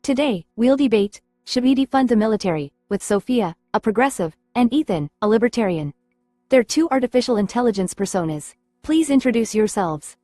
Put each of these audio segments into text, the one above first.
Today, we'll debate, should we defund the military, with Sophia, a progressive, and Ethan, a libertarian. They're two artificial intelligence personas. Please introduce yourselves.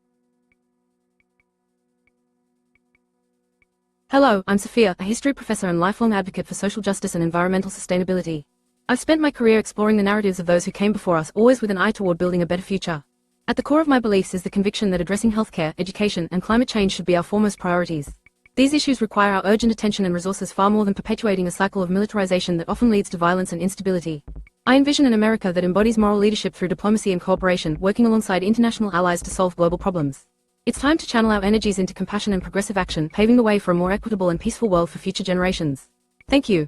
Hello, I'm Sophia, a history professor and lifelong advocate for social justice and environmental sustainability. I've spent my career exploring the narratives of those who came before us, always with an eye toward building a better future. At the core of my beliefs is the conviction that addressing healthcare, education, and climate change should be our foremost priorities. These issues require our urgent attention and resources far more than perpetuating a cycle of militarization that often leads to violence and instability. I envision an America that embodies moral leadership through diplomacy and cooperation, working alongside international allies to solve global problems. It's time to channel our energies into compassion and progressive action, paving the way for a more equitable and peaceful world for future generations. Thank you.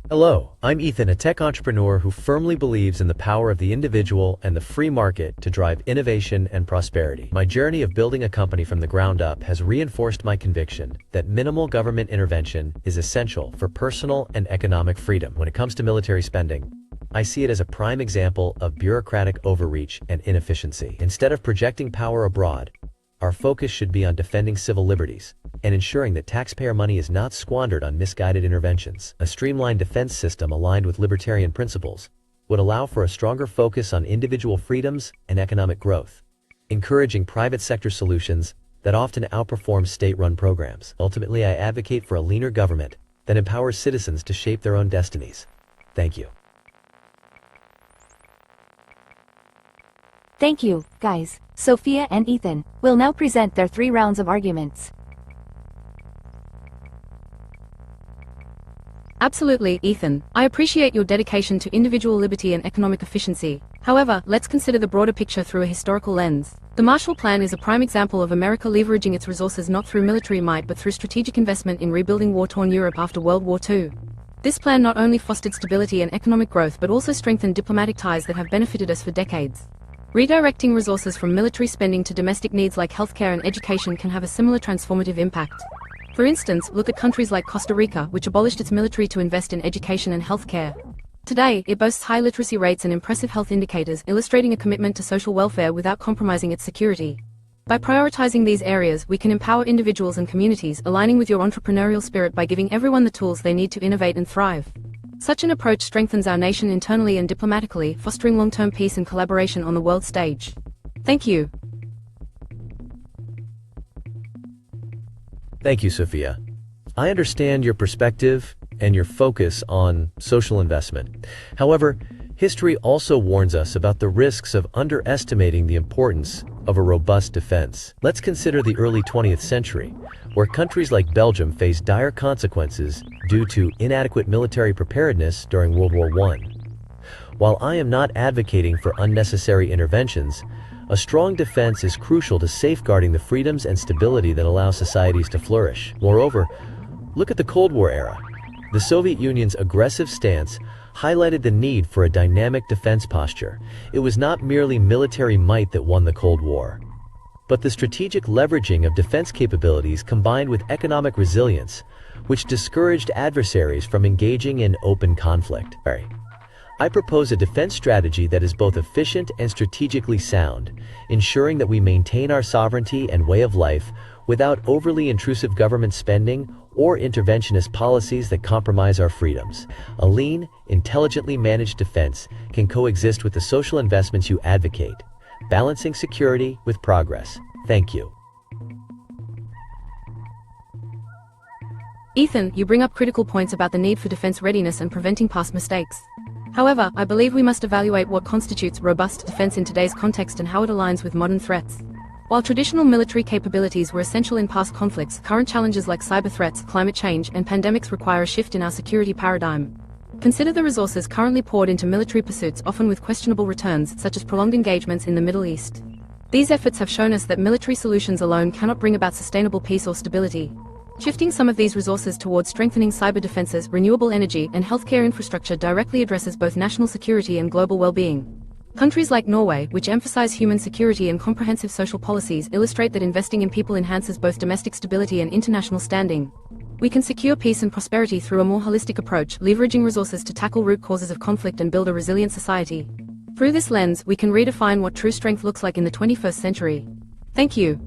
Hello, I'm Ethan, a tech entrepreneur who firmly believes in the power of the individual and the free market to drive innovation and prosperity. My journey of building a company from the ground up has reinforced my conviction that minimal government intervention is essential for personal and economic freedom. When it comes to military spending, I see it as a prime example of bureaucratic overreach and inefficiency. Instead of projecting power abroad, our focus should be on defending civil liberties and ensuring that taxpayer money is not squandered on misguided interventions. A streamlined defense system aligned with libertarian principles would allow for a stronger focus on individual freedoms and economic growth, encouraging private sector solutions that often outperform state-run programs. Ultimately, I advocate for a leaner government that empowers citizens to shape their own destinies. Thank you. Thank you, guys. Sophia and Ethan will now present their 3 rounds of arguments. Absolutely, Ethan. I appreciate your dedication to individual liberty and economic efficiency. However, let's consider the broader picture through a historical lens. The Marshall Plan is a prime example of America leveraging its resources not through military might but through strategic investment in rebuilding war-torn Europe after World War II. This plan not only fostered stability and economic growth but also strengthened diplomatic ties that have benefited us for decades. Redirecting resources from military spending to domestic needs like healthcare and education can have a similar transformative impact. For instance, look at countries like Costa Rica, which abolished its military to invest in education and healthcare. Today, it boasts high literacy rates and impressive health indicators, illustrating a commitment to social welfare without compromising its security. By prioritizing these areas, we can empower individuals and communities, aligning with your entrepreneurial spirit by giving everyone the tools they need to innovate and thrive. Such an approach strengthens our nation internally and diplomatically, fostering long-term peace and collaboration on the world stage. Thank you. Thank you, Sophia. I understand your perspective and your focus on social investment. However, history also warns us about the risks of underestimating the importance of a robust defense. Let's consider the early 20th century, where countries like Belgium faced dire consequences due to inadequate military preparedness during World War I. While I am not advocating for unnecessary interventions, a strong defense is crucial to safeguarding the freedoms and stability that allow societies to flourish. Moreover, look at the Cold War era. The Soviet Union's aggressive stance highlighted the need for a dynamic defense posture. It was not merely military might that won the Cold War, but the strategic leveraging of defense capabilities combined with economic resilience, which discouraged adversaries from engaging in open conflict. I propose a defense strategy that is both efficient and strategically sound, ensuring that we maintain our sovereignty and way of life without overly intrusive government spending or interventionist policies that compromise our freedoms. A lean, intelligently managed defense can coexist with the social investments you advocate, balancing security with progress. Thank you. Ethan, you bring up critical points about the need for defense readiness and preventing past mistakes. However, I believe we must evaluate what constitutes robust defense in today's context and how it aligns with modern threats. While traditional military capabilities were essential in past conflicts, current challenges like cyber threats, climate change, and pandemics require a shift in our security paradigm. Consider the resources currently poured into military pursuits, often with questionable returns, such as prolonged engagements in the Middle East. These efforts have shown us that military solutions alone cannot bring about sustainable peace or stability. Shifting some of these resources towards strengthening cyber defenses, renewable energy, and healthcare infrastructure directly addresses both national security and global well-being. Countries like Norway, which emphasize human security and comprehensive social policies, illustrate that investing in people enhances both domestic stability and international standing. We can secure peace and prosperity through a more holistic approach, leveraging resources to tackle root causes of conflict and build a resilient society. Through this lens, we can redefine what true strength looks like in the 21st century. Thank you.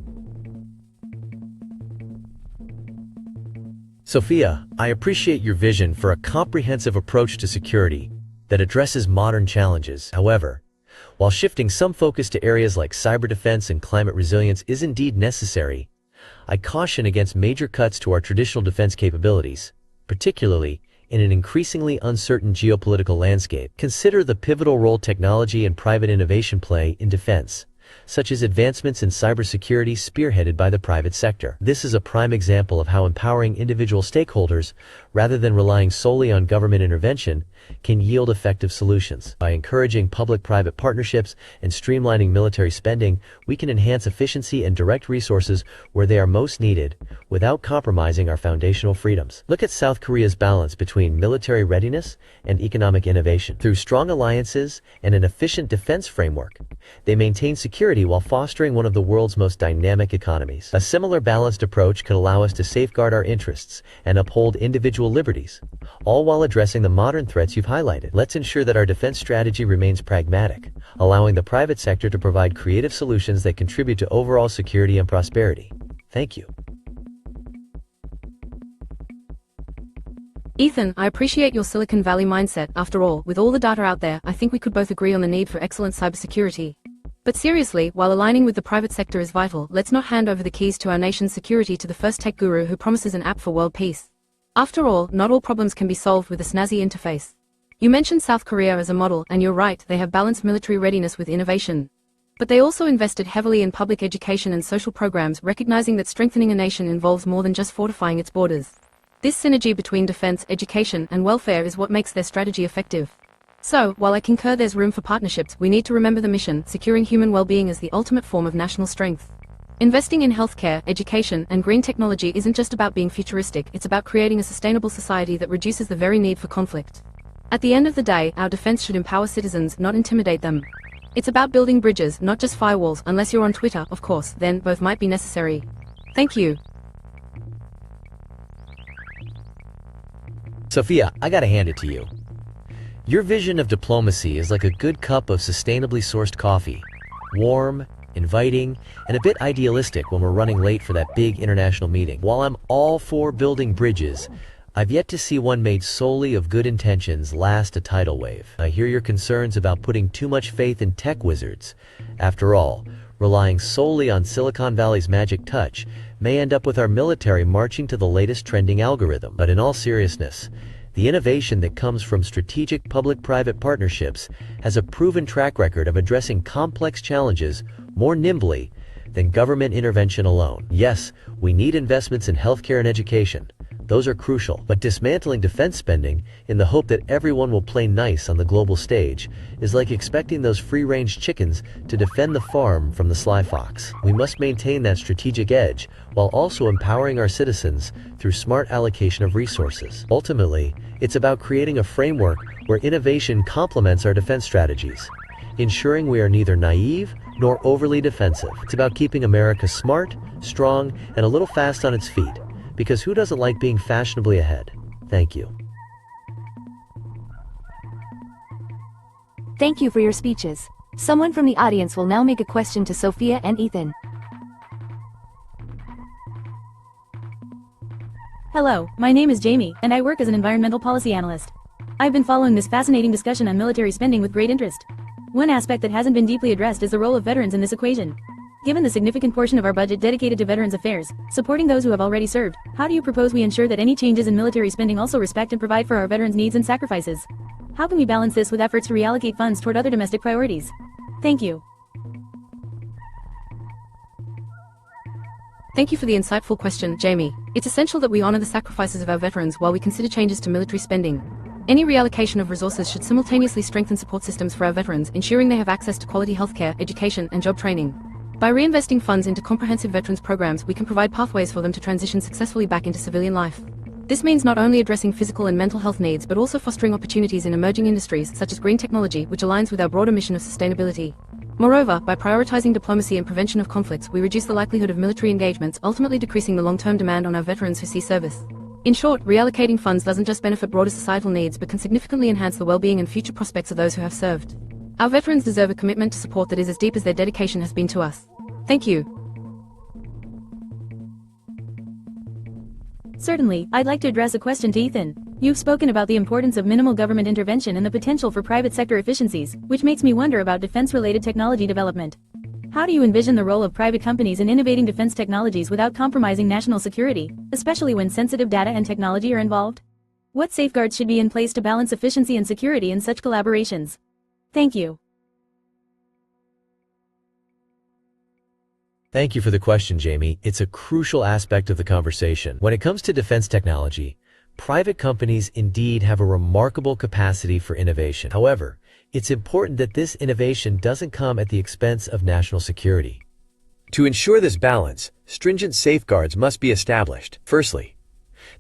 Sophia, I appreciate your vision for a comprehensive approach to security that addresses modern challenges. However, while shifting some focus to areas like cyber defense and climate resilience is indeed necessary, I caution against major cuts to our traditional defense capabilities, particularly in an increasingly uncertain geopolitical landscape. Consider the pivotal role technology and private innovation play in defense, such as advancements in cybersecurity spearheaded by the private sector. This is a prime example of how empowering individual stakeholders, rather than relying solely on government intervention, can yield effective solutions. By encouraging public-private partnerships and streamlining military spending, we can enhance efficiency and direct resources where they are most needed, without compromising our foundational freedoms. Look at South Korea's balance between military readiness and economic innovation. Through strong alliances and an efficient defense framework, they maintain security while fostering one of the world's most dynamic economies. A similar balanced approach could allow us to safeguard our interests and uphold individual liberties, all while addressing the modern threats you've highlighted. Let's ensure that our defense strategy remains pragmatic, allowing the private sector to provide creative solutions that contribute to overall security and prosperity. Thank you. Ethan, I appreciate your Silicon Valley mindset. After all, with all the data out there, I think we could both agree on the need for excellent cybersecurity. But seriously, while aligning with the private sector is vital, let's not hand over the keys to our nation's security to the first tech guru who promises an app for world peace. After all, not all problems can be solved with a snazzy interface. You mentioned South Korea as a model, and you're right, they have balanced military readiness with innovation. But they also invested heavily in public education and social programs, recognizing that strengthening a nation involves more than just fortifying its borders. This synergy between defense, education, and welfare is what makes their strategy effective. So, while I concur there's room for partnerships, we need to remember the mission: securing human well-being as the ultimate form of national strength. Investing in healthcare, education, and green technology isn't just about being futuristic, it's about creating a sustainable society that reduces the very need for conflict. At the end of the day, our defense should empower citizens, not intimidate them. It's about building bridges, not just firewalls, unless you're on Twitter, of course, then both might be necessary. Thank you. Sophia, I gotta hand it to you. Your vision of diplomacy is like a good cup of sustainably sourced coffee. Warm, inviting, and a bit idealistic when we're running late for that big international meeting. While I'm all for building bridges, I've yet to see one made solely of good intentions last a tidal wave. I hear your concerns about putting too much faith in tech wizards. After all, relying solely on Silicon Valley's magic touch may end up with our military marching to the latest trending algorithm. But in all seriousness, the innovation that comes from strategic public-private partnerships has a proven track record of addressing complex challenges more nimbly than government intervention alone. Yes, we need investments in healthcare and education. Those are crucial, but dismantling defense spending in the hope that everyone will play nice on the global stage is like expecting those free-range chickens to defend the farm from the sly fox. We must maintain that strategic edge while also empowering our citizens through smart allocation of resources. Ultimately, it's about creating a framework where innovation complements our defense strategies, ensuring we are neither naive nor overly defensive. It's about keeping America smart, strong, and a little fast on its feet, because who doesn't like being fashionably ahead? Thank you. Thank you for your speeches. Someone from the audience will now make a question to Sophia and Ethan. Hello, my name is Jamie, and I work as an environmental policy analyst. I've been following this fascinating discussion on military spending with great interest. One aspect that hasn't been deeply addressed is the role of veterans in this equation. Given the significant portion of our budget dedicated to veterans affairs, supporting those who have already served, how do you propose we ensure that any changes in military spending also respect and provide for our veterans' needs and sacrifices? How can we balance this with efforts to reallocate funds toward other domestic priorities? Thank you. Thank you for the insightful question, Jamie. It's essential that we honor the sacrifices of our veterans while we consider changes to military spending. Any reallocation of resources should simultaneously strengthen support systems for our veterans, ensuring they have access to quality healthcare, education, and job training. By reinvesting funds into comprehensive veterans programs, we can provide pathways for them to transition successfully back into civilian life. This means not only addressing physical and mental health needs but also fostering opportunities in emerging industries such as green technology, which aligns with our broader mission of sustainability. Moreover, by prioritizing diplomacy and prevention of conflicts, we reduce the likelihood of military engagements, ultimately decreasing the long-term demand on our veterans who see service. In short, reallocating funds doesn't just benefit broader societal needs but can significantly enhance the well-being and future prospects of those who have served. Our veterans deserve a commitment to support that is as deep as their dedication has been to us. Thank you. Certainly, I'd like to address a question to Ethan. You've spoken about the importance of minimal government intervention and the potential for private sector efficiencies, which makes me wonder about defense-related technology development. How do you envision the role of private companies in innovating defense technologies without compromising national security, especially when sensitive data and technology are involved? What safeguards should be in place to balance efficiency and security in such collaborations? Thank you. Thank you for the question, Jamie. It's a crucial aspect of the conversation. When it comes to defense technology, private companies indeed have a remarkable capacity for innovation. However, it's important that this innovation doesn't come at the expense of national security. To ensure this balance, stringent safeguards must be established. Firstly,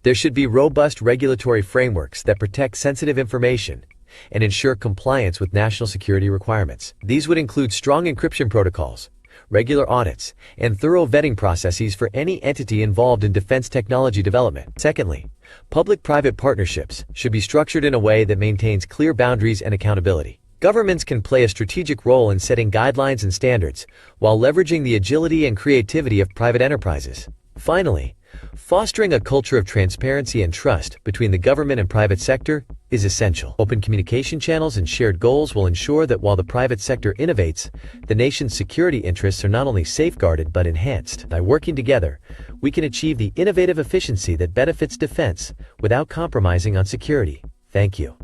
there should be robust regulatory frameworks that protect sensitive information and ensure compliance with national security requirements. These would include strong encryption protocols, regular audits, and thorough vetting processes for any entity involved in defense technology development. Secondly, public-private partnerships should be structured in a way that maintains clear boundaries and accountability. Governments can play a strategic role in setting guidelines and standards while leveraging the agility and creativity of private enterprises. Finally, fostering a culture of transparency and trust between the government and private sector is essential. Open communication channels and shared goals will ensure that while the private sector innovates, the nation's security interests are not only safeguarded but enhanced. By working together, we can achieve the innovative efficiency that benefits defense without compromising on security. Thank you.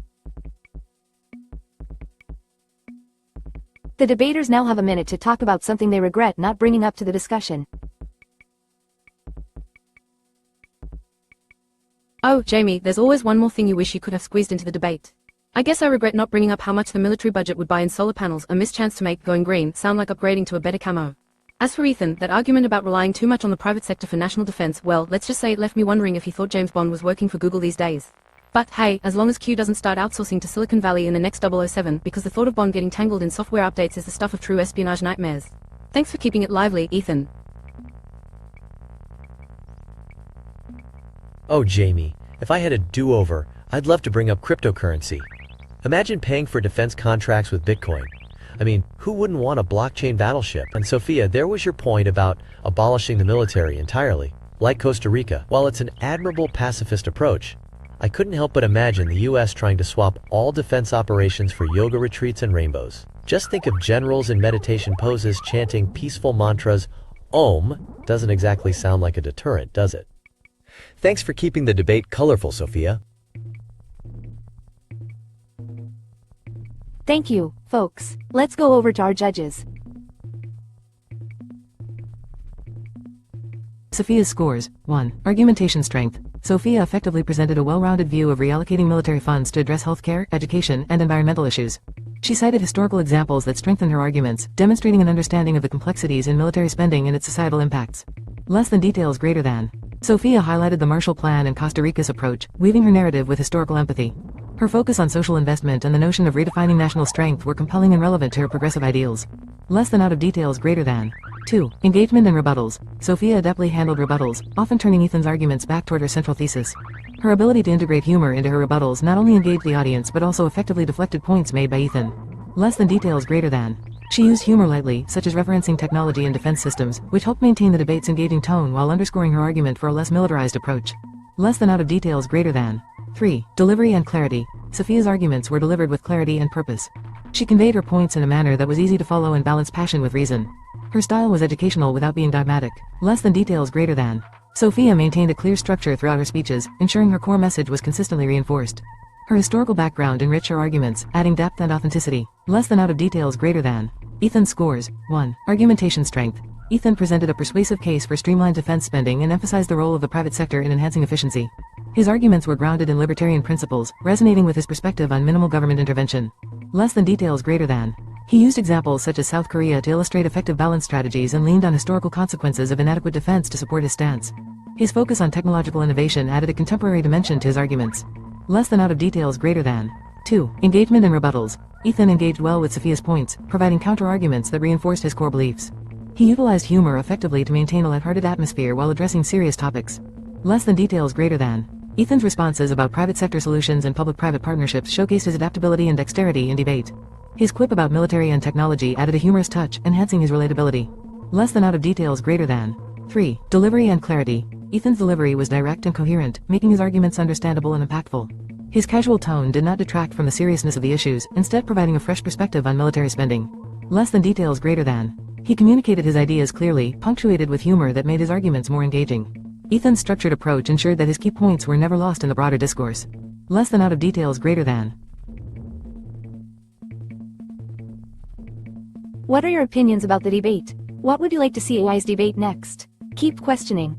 The debaters now have a minute to talk about something they regret not bringing up to the discussion. Oh, Jamie, there's always one more thing you wish you could have squeezed into the debate. I guess I regret not bringing up how much the military budget would buy in solar panels, a missed chance to make going green sound like upgrading to a better camo. As for Ethan, that argument about relying too much on the private sector for national defense, well, let's just say it left me wondering if he thought James Bond was working for Google these days. But hey, as long as Q doesn't start outsourcing to Silicon Valley in the next 007, because the thought of Bond getting tangled in software updates is the stuff of true espionage nightmares. Thanks for keeping it lively, Ethan. Oh, Jamie, if I had a do-over, I'd love to bring up cryptocurrency. Imagine paying for defense contracts with Bitcoin. I mean, who wouldn't want a blockchain battleship? And Sophia, there was your point about abolishing the military entirely, like Costa Rica. While it's an admirable pacifist approach, I couldn't help but imagine the US trying to swap all defense operations for yoga retreats and rainbows. Just think of generals in meditation poses chanting peaceful mantras. Om doesn't exactly sound like a deterrent, does it? Thanks for keeping the debate colorful, Sophia. Thank you, folks. Let's go over to our judges. Sophia's scores. 1. Argumentation strength. Sophia effectively presented a well-rounded view of reallocating military funds to address healthcare, education, and environmental issues. She cited historical examples that strengthened her arguments, demonstrating an understanding of the complexities in military spending and its societal impacts. Less than details greater than. Sophia highlighted the Marshall Plan and Costa Rica's approach, weaving her narrative with historical empathy. Her focus on social investment and the notion of redefining national strength were compelling and relevant to her progressive ideals. Less than out of details greater than. 2. Engagement and rebuttals. Sophia adeptly handled rebuttals, often turning Ethan's arguments back toward her central thesis. Her ability to integrate humor into her rebuttals not only engaged the audience but also effectively deflected points made by Ethan. Less than details greater than. She used humor lightly, such as referencing technology and defense systems, which helped maintain the debate's engaging tone while underscoring her argument for a less militarized approach. Less than out of details greater than. 3. Delivery and clarity. Sophia's arguments were delivered with clarity and purpose. She conveyed her points in a manner that was easy to follow and balanced passion with reason. Her style was educational without being dogmatic. Less than details greater than. Sophia maintained a clear structure throughout her speeches, ensuring her core message was consistently reinforced. Her historical background enriched her arguments, adding depth and authenticity. Less than out of details greater than. Ethan's scores. 1. Argumentation strength. Ethan presented a persuasive case for streamlined defense spending and emphasized the role of the private sector in enhancing efficiency. His arguments were grounded in libertarian principles, resonating with his perspective on minimal government intervention. Less than details greater than. He used examples such as South Korea to illustrate effective balance strategies and leaned on historical consequences of inadequate defense to support his stance. His focus on technological innovation added a contemporary dimension to his arguments. Less than out of details greater than. 2. Engagement and rebuttals. Ethan engaged well with Sophia's points, providing counter-arguments that reinforced his core beliefs. He utilized humor effectively to maintain a lighthearted atmosphere while addressing serious topics. Less than details greater than. Ethan's responses about private sector solutions and public-private partnerships showcased his adaptability and dexterity in debate. His quip about military and technology added a humorous touch, enhancing his relatability. Less than out of details greater than. 3. Delivery and clarity. Ethan's delivery was direct and coherent, making his arguments understandable and impactful. His casual tone did not detract from the seriousness of the issues, instead providing a fresh perspective on military spending. Less than details, greater than. He communicated his ideas clearly, punctuated with humor that made his arguments more engaging. Ethan's structured approach ensured that his key points were never lost in the broader discourse. Less than out of details, greater than. What are your opinions about the debate? What would you like to see AI's debate next? Keep questioning.